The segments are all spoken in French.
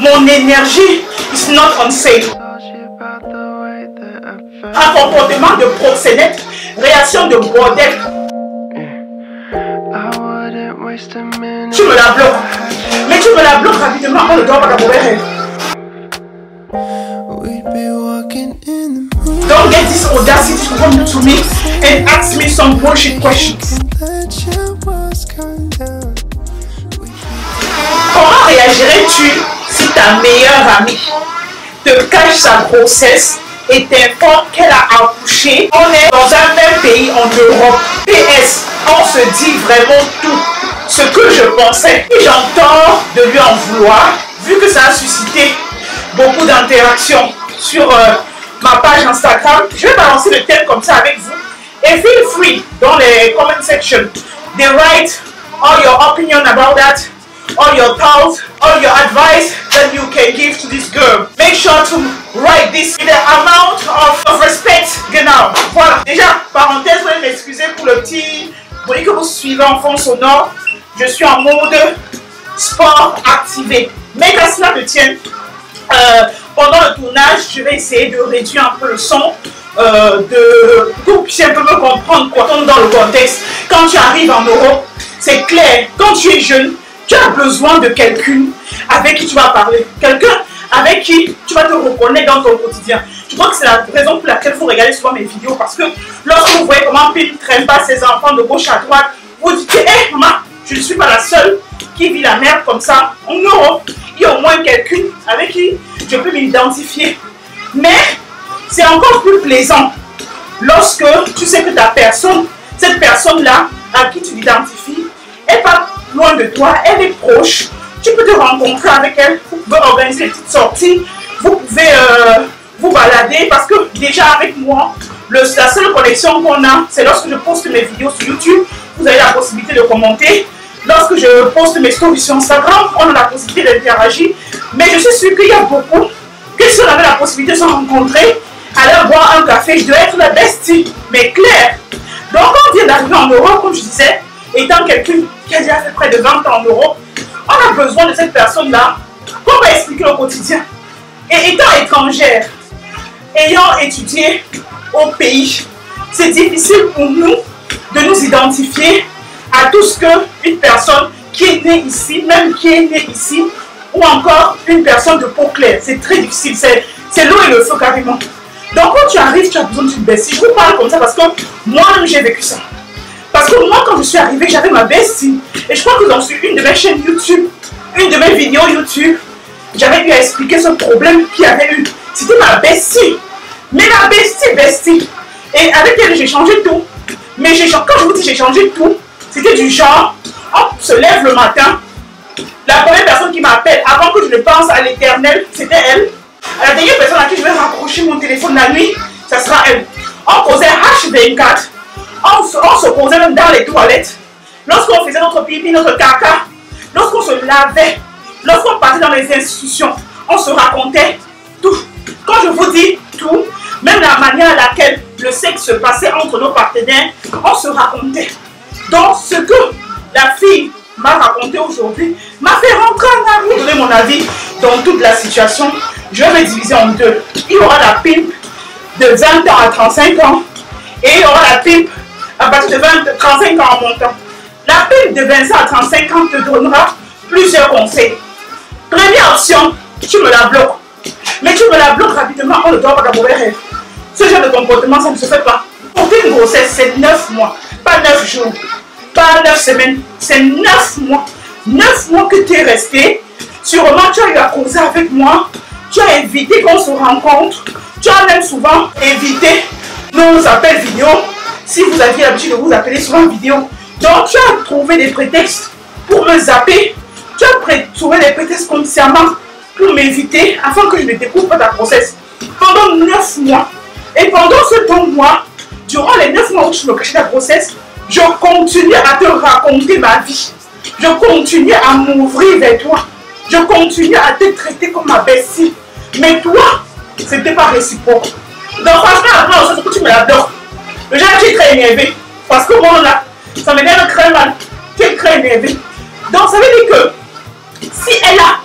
mon énergie is not unsafe. Un comportement de proxénète, réaction de bordel. Tu me la bloques. Mais tu me la bloques rapidement, on ne doit pas d'abord rêve. Don't get this audacity to come to me and ask me some bullshit questions. Comment réagirais-tu si ta meilleure amie te cache sa grossesse et t'informe qu'elle a accouché? On est dans un même pays en Europe. PS, on se dit vraiment tout. Ce que je pensais, et j'entends de lui en vouloir, vu que ça a suscité beaucoup d'interactions sur ma page Instagram. Je vais balancer le thème comme ça avec vous. Et feel free dans les comment section. They write all your opinion about that, all your thoughts, all your advice that you can give to this girl. Make sure to write this with the amount of respect. Genau. Voilà. Déjà, parenthèse, vous allez m'excuser pour le petit bruit que vous suivez en fond sonore. Je suis en mode sport activé. Mais qu'à cela ne tienne, pendant le tournage, je vais essayer de réduire un peu le son, que vous puissiez un peu me comprendre quoi. Dans le contexte, quand tu arrives en Europe, c'est clair, quand tu es jeune, tu as besoin de quelqu'un avec qui tu vas parler. Quelqu'un avec qui tu vas te reconnaître dans ton quotidien. Je crois que c'est la raison pour laquelle vous regardez souvent mes vidéos. Parce que lorsque vous voyez comment Pim traîne pas ses enfants de gauche à droite, vous dites, hé maman, je ne suis pas la seule qui vit la merde comme ça. En Europe, il y a au moins quelqu'un avec qui je peux m'identifier. Mais c'est encore plus plaisant lorsque tu sais que ta personne, cette personne-là à qui tu t'identifies, n'est pas loin de toi, elle est proche. Tu peux te rencontrer avec elle, vous pouvez organiser des petites sorties, vous pouvez vous balader parce que déjà avec moi, la seule connexion qu'on a, c'est lorsque je poste mes vidéos sur YouTube, vous avez la possibilité de commenter. Lorsque je poste mes stories sur Instagram, on a la possibilité d'interagir. Mais je suis sûre qu'il y a beaucoup que si on avait la possibilité de se rencontrer, aller boire un café, je dois être la bestie, mais clair. Donc on vient d'arriver en Europe, comme je disais, étant quelqu'un qui a déjà fait près de 20 ans en Europe, on a besoin de cette personne-là pour expliquer le quotidien. Et étant étrangère, ayant étudié au pays, c'est difficile pour nous de nous identifier à tout ce qu'une personne qui est née ici, même qui est née ici, ou encore une personne de peau claire. C'est très difficile, c'est l'eau et le feu carrément. Donc quand tu arrives, tu as besoin d'une bestie. Je vous parle comme ça parce que moi-même j'ai vécu ça. Parce que moi quand je suis arrivée, j'avais ma bestie. Et je crois que dans une de mes chaînes YouTube, une de mes vidéos YouTube, j'avais dû expliquer ce problème qu'il y avait eu. C'était ma bestie. Mais ma bestie. Et avec elle, j'ai changé tout. Mais quand je vous dis j'ai changé tout, c'était du genre, on se lève le matin, la première personne qui m'appelle, avant que je ne pense à l'éternel, c'était elle. La dernière personne à qui je vais raccrocher mon téléphone la nuit, ça sera elle. On posait H24, on se posait même dans les toilettes. Lorsqu'on faisait notre pipi, notre caca, lorsqu'on se lavait, lorsqu'on partait dans les institutions, on se racontait tout. Quand je vous dis tout, même la manière à laquelle le sexe se passait entre nos partenaires, on se racontait. Donc ce que la fille m'a raconté aujourd'hui m'a fait rentrer en amour. Je vais donner mon avis dans toute la situation. Je vais me diviser en deux. Il y aura la pipe de 20 ans à 35 ans et il y aura la pipe à partir de 35 ans en montant. La pipe de 20 ans à 35 ans te donnera plusieurs conseils. Première option, tu me la bloques. Mais tu me la bloques rapidement, on ne doit pas d'abord rêve. Ce genre de comportement, ça ne se fait pas. Pour une grossesse, c'est 9 mois, pas 9 jours. Pas 9 semaines, c'est 9 mois. 9 mois que tu es resté. Sûrement, tu as eu à causer avec moi. Tu as évité qu'on se rencontre. Tu as même souvent évité nos appels vidéo. Si vous aviez l'habitude de vous appeler souvent vidéo. Donc, tu as trouvé des prétextes pour me zapper. Tu as trouvé des prétextes consciemment pour m'éviter afin que je ne découvre pas ta grossesse. Pendant 9 mois. Et pendant ce temps, moi, durant les 9 mois où tu me cachais ta grossesse, je continue à te raconter ma vie. Je continue à m'ouvrir vers toi. Je continue à te traiter comme ma bestie. Mais toi, ce n'était pas réciproque. Donc franchement, après, c'est que tu me la bloques. Déjà, tu es très énervé. Parce que moi, là, ça m'énerve très mal. Tu es très énervé. Donc ça veut dire que si elle a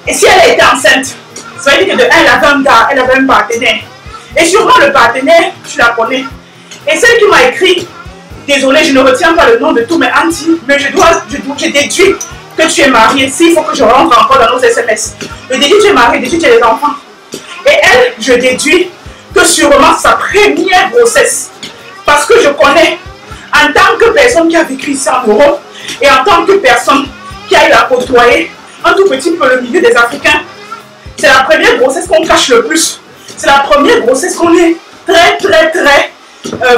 Et si elle était enceinte, ça veut dire que de un, elle avait un gars, elle avait un partenaire. Et sûrement le partenaire, tu la connais. Et celle qui m'a écrit, désolée, je ne retiens pas le nom de tout, mais Anti, mais je déduis que tu es mariée. S'il faut que je rentre encore dans nos SMS. Je déduis que tu es mariée, je déduis que tu as des enfants. Et elle, je déduis que sûrement sa première grossesse. Parce que je connais, en tant que personne qui a vécu ici en Europe, et en tant que personne qui a eu à côtoyer un tout petit peu le milieu des Africains, c'est la première grossesse qu'on cache le plus. C'est la première grossesse qu'on est très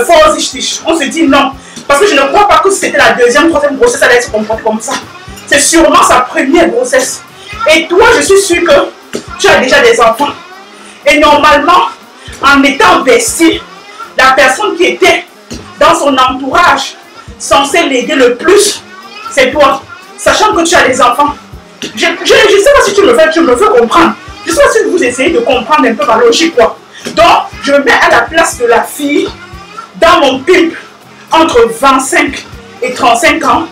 vorsichtig. On se dit non. Parce que je ne crois pas que c'était la deuxième, troisième grossesse, elle allait se comporter comme ça. C'est sûrement sa première grossesse. Et toi, je suis sûre que tu as déjà des enfants. Et normalement, en étant bestie, la personne qui était dans son entourage, censée l'aider le plus, c'est toi. Sachant que tu as des enfants. Je ne sais pas si tu me fais comprendre. Je ne sais pas si vous essayez de comprendre un peu ma logique, quoi. Donc, je me mets à la place de la fille dans mon pimp entre 25 et 35 ans.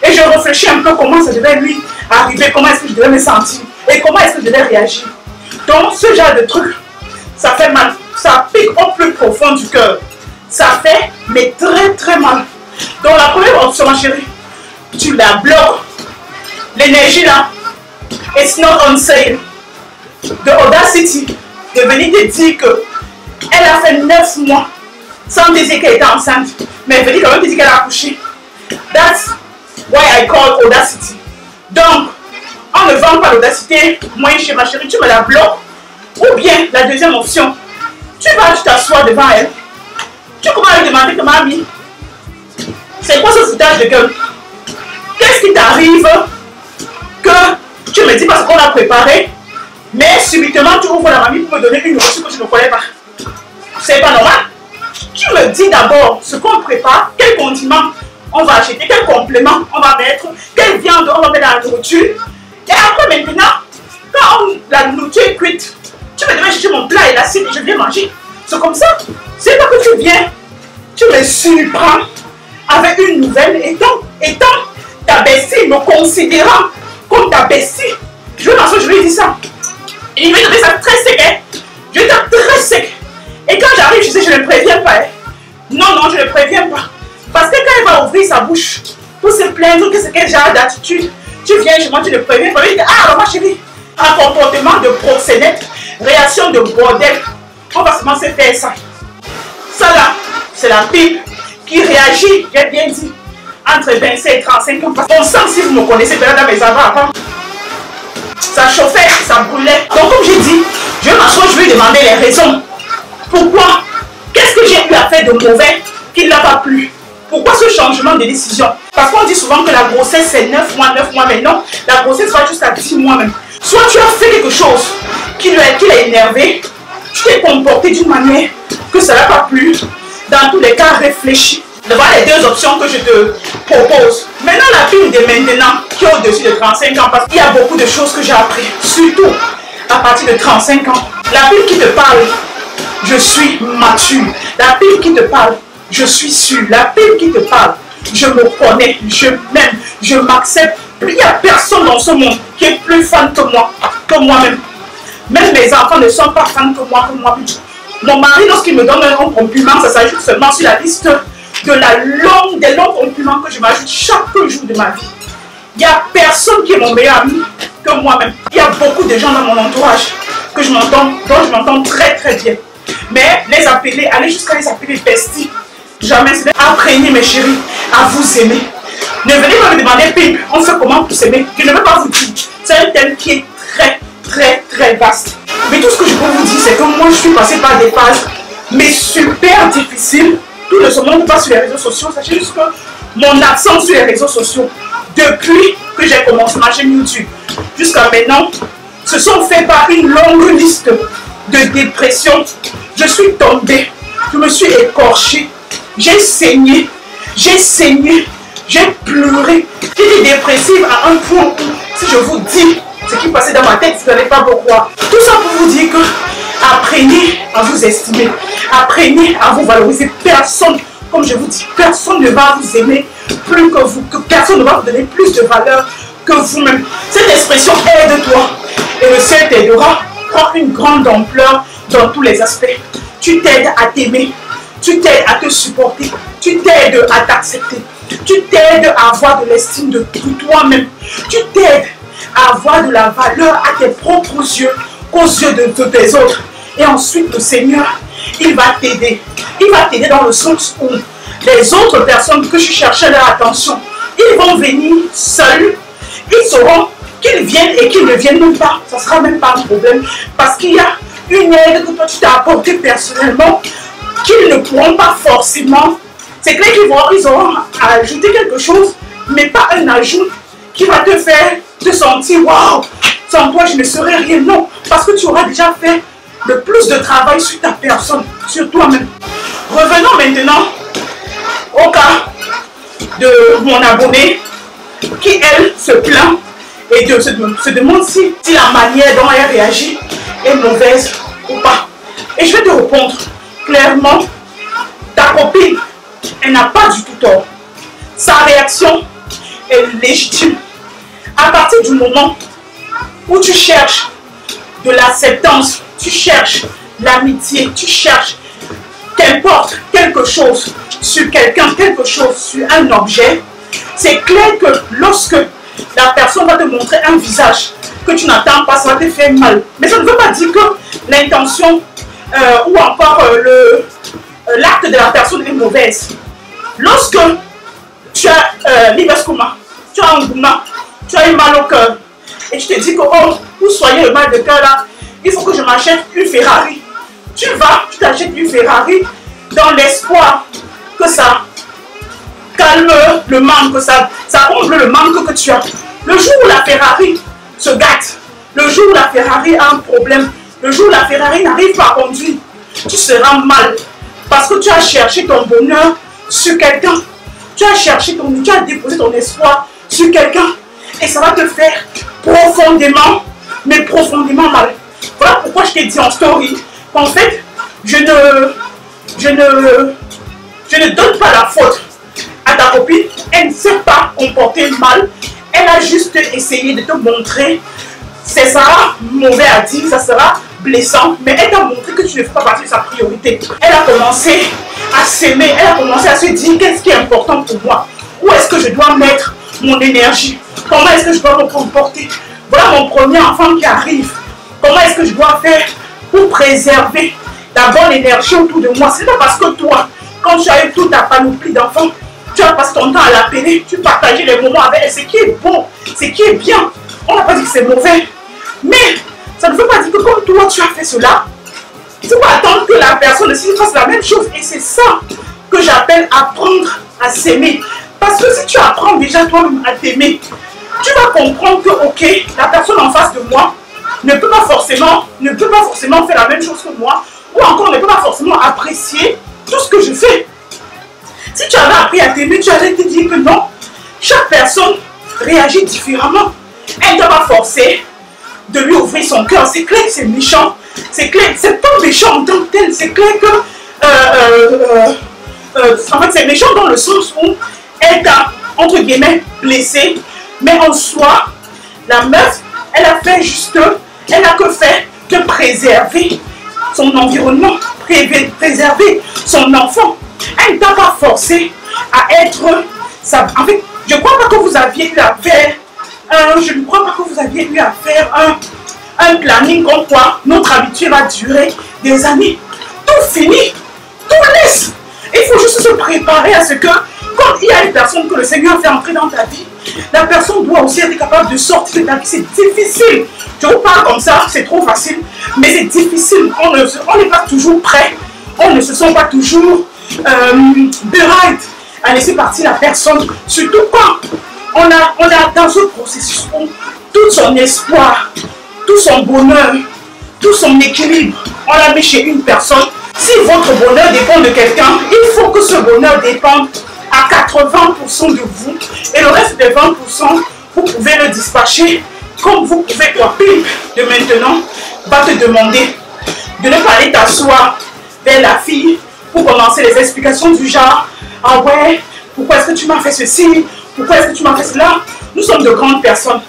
Et je réfléchis un peu comment ça devait lui arriver, comment est-ce que je devais me sentir et comment est-ce que je devais réagir. Donc, ce genre de truc, ça fait mal. Ça pique au plus profond du cœur. Ça fait, mais très mal. Donc, la première option, ma chérie, tu la bloques. L'énergie là, it's not on sale. De Audacity, de venir te dire que elle a fait 9 mois sans dire qu'elle était enceinte, mais venir quand même te dire qu'elle a accouché. That's why I call Audacity. Donc, on ne vend pas l'Audacité, moi chez ma chérie, tu me la bloques. Ou bien, la deuxième option, tu vas t'asseoir devant elle. Tu commences à lui demander que mamie, c'est quoi ce foutage de gueule? Qu'est-ce qui t'arrive que tu me dis parce qu'on a préparé, mais subitement tu ouvres la mamie pour me donner une reçue que je ne connais pas? C'est pas normal. Tu me dis d'abord ce qu'on prépare, quel condiment on va acheter, quel complément on va mettre, quelle viande on va mettre dans la nourriture. Et après maintenant, quand la nourriture est cuite, tu me devais chercher mon plat et l'assiette et je viens manger. C'est comme ça. C'est pas que tu viens, tu me surprends avec une nouvelle étant ta bestie, me considérant comme ta bestie. Je vais m'asseoir, je lui dis ça. Et il me dit ça très sec, hein. Je dis très sec. Et quand j'arrive, je sais, je ne préviens pas. Hein. Non, je ne préviens pas. Parce que quand elle va ouvrir sa bouche pour se plaindre que c'est quel genre d'attitude, tu viens chez moi, tu ne préviens pas. Je dis, ah, alors ma chérie, un comportement de proxénète, réaction de bordel, on va seulement se faire ça. Ça là, c'est la pipe qui réagit, j'ai bien dit, entre 25 et 35 ans. On sent, si vous me connaissez, dans mes avant, ça chauffait, ça brûlait. Donc comme j'ai dit, je vais m'asseoir, je vais lui demander les raisons. Pourquoi? Qu'est-ce que j'ai eu à faire de mauvais qui ne l'a pas plu? Pourquoi ce changement de décision? Parce qu'on dit souvent que la grossesse c'est 9 mois, mais non, la grossesse va jusqu'à 10 mois même. Soit tu as fait quelque chose qui l'a énervé, tu t'es comporté d'une manière que ça ne l'a pas plu. Dans tous les cas, réfléchis. Voilà les deux options que je te propose. Maintenant, la fille de maintenant, qui est au-dessus de 35 ans, parce qu'il y a beaucoup de choses que j'ai appris, surtout à partir de 35 ans. La fille qui te parle, je suis mature. La fille qui te parle, je suis sûre. La fille qui te parle, je me connais, je m'aime, je m'accepte. Il n'y a personne dans ce monde qui est plus fan que moi, que moi-même. Même mes enfants ne sont pas fans que moi, Mon mari, lorsqu'il me donne un compliment, ça s'ajoute seulement sur la liste de des longs compliments que je m'ajoute chaque jour de ma vie. Il n'y a personne qui est mon meilleur ami que moi-même. Il y a beaucoup de gens dans mon entourage dont je m'entends très bien. Mais les appeler, aller jusqu'à les appeler besties, jamais. Apprenez mes chéris à vous aimer. Ne venez pas me demander, Pimp, on fait comment pour s'aimer. Je ne veux pas vous dire. C'est un thème qui est très vaste. Mais tout ce que je peux vous dire, c'est que moi, je suis passée par des phases, mais super difficiles. Tout ne se montre pas sur les réseaux sociaux. Sachez juste que mon absence sur les réseaux sociaux, depuis que j'ai commencé ma chaîne YouTube jusqu'à maintenant, se sont fait par une longue liste de dépression. Je suis tombée, je me suis écorchée, j'ai saigné, j'ai pleuré. J'étais dépressive à un point où, si je vous dis ce qui passait dans ma tête, vous n'allez pas pourquoi. Tout ça pour vous dire que apprenez à vous estimer, apprenez à vous valoriser. Personne, comme je vous dis, personne ne va vous aimer plus que vous, que personne ne va vous donner plus de valeur que vous-même. Cette expression aide-toi t'aidera, prend une grande ampleur dans tous les aspects. Tu t'aides à t'aimer, tu t'aides à te supporter, tu t'aides à t'accepter, tu t'aides à avoir de l'estime de toi-même, tu t'aides à avoir de la valeur à tes propres yeux, aux yeux de tes autres. Et ensuite, le Seigneur, il va t'aider. Il va t'aider dans le sens où les autres personnes que tu cherchais leur attention, ils vont venir seuls. Ils sauront qu'ils viennent et qu'ils ne viennent même pas. Ça ne sera même pas un problème. Parce qu'il y a une aide que toi tu t'as apportée personnellement qu'ils ne pourront pas forcément. C'est clair qu'ils auront ajouté quelque chose, mais pas un ajout qui va te faire te sentir waouh, sans toi je ne serai rien. Non, parce que tu auras déjà fait le plus de travail sur ta personne, sur toi-même. Revenons maintenant au cas de mon abonnée qui, elle, se plaint et se demande si la manière dont elle réagit est mauvaise ou pas. Et je vais te répondre clairement, ta copine, elle n'a pas du tout tort. Sa réaction est légitime. À partir du moment où tu cherches de l'acceptance, tu cherches l'amitié, tu cherches qu'importe quelque chose sur quelqu'un, quelque chose sur un objet, c'est clair que lorsque la personne va te montrer un visage que tu n'attends pas, ça va te faire mal. Mais ça ne veut pas dire que l'intention ou encore l'acte de la personne est mauvaise. Lorsque tu as l'ibescoma, tu as un gouma, tu as eu mal au cœur, et tu te dis que oh, pour soigner le mal de cœur là, il faut que je m'achète une Ferrari. Tu vas, tu t'achètes une Ferrari dans l'espoir que ça calme le manque, que ça comble le manque que tu as. Le jour où la Ferrari se gâte, le jour où la Ferrari a un problème, le jour où la Ferrari n'arrive pas à conduire, tu seras mal. Parce que tu as cherché ton bonheur sur quelqu'un. Tu as déposé ton espoir sur quelqu'un. Et ça va te faire profondément, mais profondément mal. Voilà pourquoi je t'ai dit en story qu'en fait, je ne donne pas la faute à ta copine. Elle ne s'est pas comportée mal. Elle a juste essayé de te montrer. Ça sera mauvais à dire, ça sera blessant, mais elle t'a montré que tu ne fais pas partie de sa priorité. Elle a commencé à s'aimer, elle a commencé à se dire qu'est-ce qui est important pour moi, où est-ce que je dois mettre mon énergie, comment est-ce que je dois me comporter. Voilà mon premier enfant qui arrive. Comment est-ce que je dois faire pour préserver la bonne énergie autour de moi? C'est pas parce que toi, quand tu as eu toute ta panoplie d'enfants, tu as passé ton temps à l'appeler, tu partageais les moments avec elle, ce qui est bon, ce qui est bien. On n'a pas dit que c'est mauvais. Mais ça ne veut pas dire que comme toi tu as fait cela, tu vas attendre que la personne aussi fasse la même chose. Et c'est ça que j'appelle apprendre à s'aimer. Parce que si tu apprends déjà toi-même à t'aimer, tu vas comprendre que ok, la personne en face de moi ne peut pas forcément faire la même chose que moi, ou encore ne peut pas forcément apprécier tout ce que je fais. Si tu avais appris à t'aimer, tu allais te dire que non, chaque personne réagit différemment. Elle ne doit pas forcer de lui ouvrir son cœur. C'est clair que c'est méchant. C'est clair, c'est pas méchant en tant que tel. C'est clair que en fait c'est méchant dans le sens où elle t'a entre guillemets blessé. Mais en soi, la meuf, elle a fait juste, elle n'a que fait que préserver son environnement, préserver son enfant. Elle ne t'a pas forcé à être ça. En fait, je ne crois pas que vous aviez eu à faire un planning comme quoi notre habitude va durer des années. Tout finit, tout laisse. Il faut juste se préparer à ce que, quand il y a une personne que le Seigneur fait entrer dans ta vie, la personne doit aussi être capable de sortir de ta vie. C'est difficile. Je vous parle comme ça, c'est trop facile, mais c'est difficile. On n'est pas toujours prêt. On ne se sent pas toujours bereit à laisser partir la personne. Surtout quand on a dans ce processus où tout son espoir, tout son bonheur, tout son équilibre, on l'a mis chez une personne. Si votre bonheur dépend de quelqu'un, il faut que ce bonheur dépende à 80% de vous. Et le reste des 20%, vous pouvez le dispatcher comme vous pouvez. Toi, de maintenant, va te demander de ne pas aller t'asseoir vers la fille pour commencer les explications du genre « Ah ouais, pourquoi est-ce que tu m'as fait ceci? Pourquoi est-ce que tu m'as fait cela ?» Nous sommes de grandes personnes.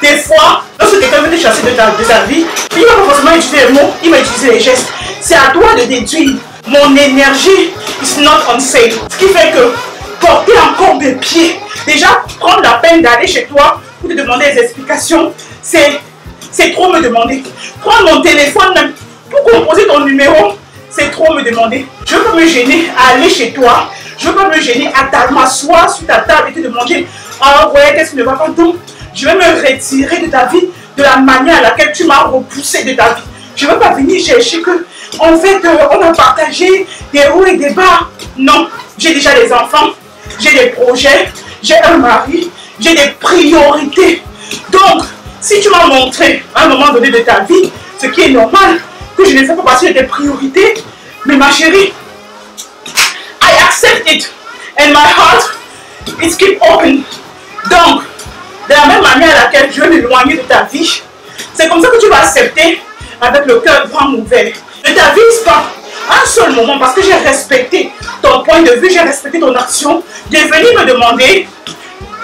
Des fois, lorsque quelqu'un veut te chasser de ta vie, il ne va pas forcément utiliser les mots, il va utiliser les gestes. C'est à toi de déduire. Mon énergie is not unsafe. Ce qui fait que porter encore mes pieds, déjà prendre la peine d'aller chez toi pour te demander des explications, c'est trop me demander. Prendre mon téléphone même pour composer ton numéro, c'est trop me demander. Je peux me gêner à aller chez toi, je peux me gêner à m'asseoir sur ta table et te demander ah ouais, qu'est-ce qui ne va pas? Donc, je vais me retirer de ta vie de la manière à laquelle tu m'as repoussé de ta vie. Je ne veux pas venir chercher que, en fait, on a partagé des hauts et des bas. Non, j'ai déjà des enfants, j'ai des projets, j'ai un mari, j'ai des priorités. Donc, si tu m'as montré à un moment donné de ta vie, ce qui est normal, que je ne fais pas partie de tes priorités, mais ma chérie, I accept it. And my heart is keep open. Donc, de la même manière à laquelle je veux m'éloigner de ta vie, c'est comme ça que tu vas accepter avec le cœur grand ouvert. Ne t'avise pas un seul moment parce que j'ai respecté ton point de vue, j'ai respecté ton action, de venir me demander,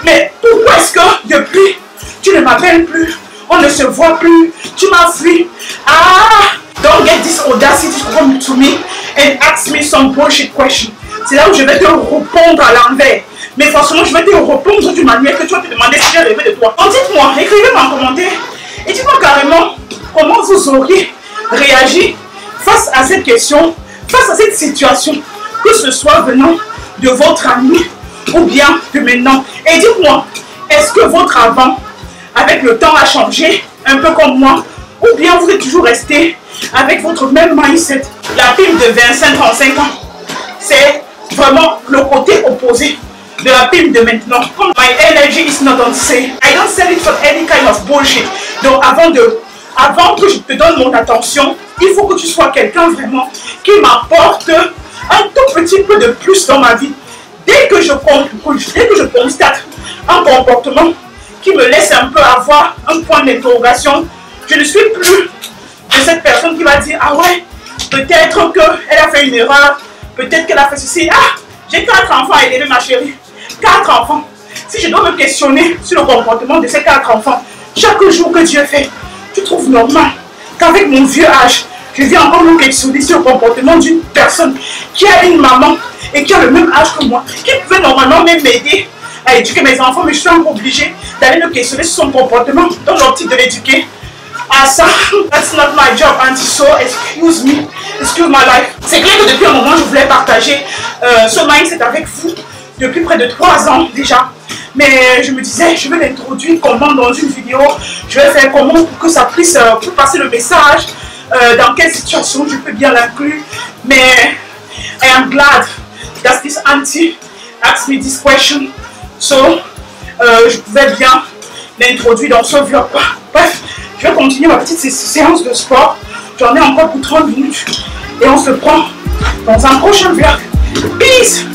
mais pourquoi est-ce que depuis tu ne m'appelles plus, on ne se voit plus, tu m'as fui. Ah, don't get this audacity to come to me and ask me some bullshit question. C'est là où je vais te répondre à l'envers. Mais forcément, je vais te répondre d'une manière que tu vas te demander si j'ai rêvé de toi. Donc dites-moi, écrivez-moi en commentaire et dites-moi carrément comment vous auriez réagi face à cette question, face à cette situation, que ce soit venant de votre ami ou bien de maintenant. Et dites-moi, est-ce que votre avant, avec le temps, a changé, un peu comme moi, ou bien vous êtes toujours resté avec votre même mindset? La pime de 25-35 ans, c'est vraiment le côté opposé de la pime de maintenant. My energy is not on sale. I don't sell it for any kind of bullshit. Donc avant que je te donne mon attention, il faut que tu sois quelqu'un vraiment qui m'apporte un tout petit peu de plus dans ma vie. Dès que je constate un comportement qui me laisse un peu avoir un point d'interrogation, je ne suis plus de cette personne qui va dire ah ouais, peut-être qu'elle a fait une erreur, peut-être qu'elle a fait ceci. Ah, j'ai 4 enfants à élever, ma chérie. 4 enfants. Si je dois me questionner sur le comportement de ces 4 enfants, chaque jour que Dieu fait, tu trouves normal qu'avec mon vieux âge, je viens encore me questionner sur le comportement d'une personne qui a une maman et qui a le même âge que moi, qui pouvait normalement même m'aider à éduquer mes enfants, mais je suis encore obligée d'aller me questionner sur son comportement dans l'optique de l'éduquer. Ah ça, that's not my job, auntie, so excuse me, excuse my life. C'est clair que depuis un moment, je voulais partager ce mindset avec vous, depuis près de 3 ans déjà. Mais je me disais, je vais l'introduire comment dans une vidéo, je vais faire comment pour que ça puisse pour passer le message, dans quelle situation je peux bien l'inclure. Mais I am glad that this auntie asked me this question. So, je pouvais bien l'introduire dans ce vlog. Bref, je vais continuer ma petite séance de sport. J'en ai encore pour 30 minutes. Et on se prend dans un prochain vlog. Peace!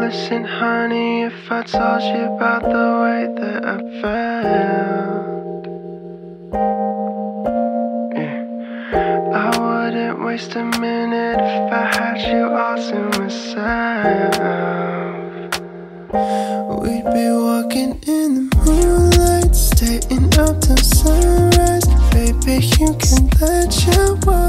listen, honey, if I told you about the way that I felt? Yeah. I wouldn't waste a minute if I had you all to myself. We'd be walking in the moonlight, staying up till sunrise. Baby, you can let your walk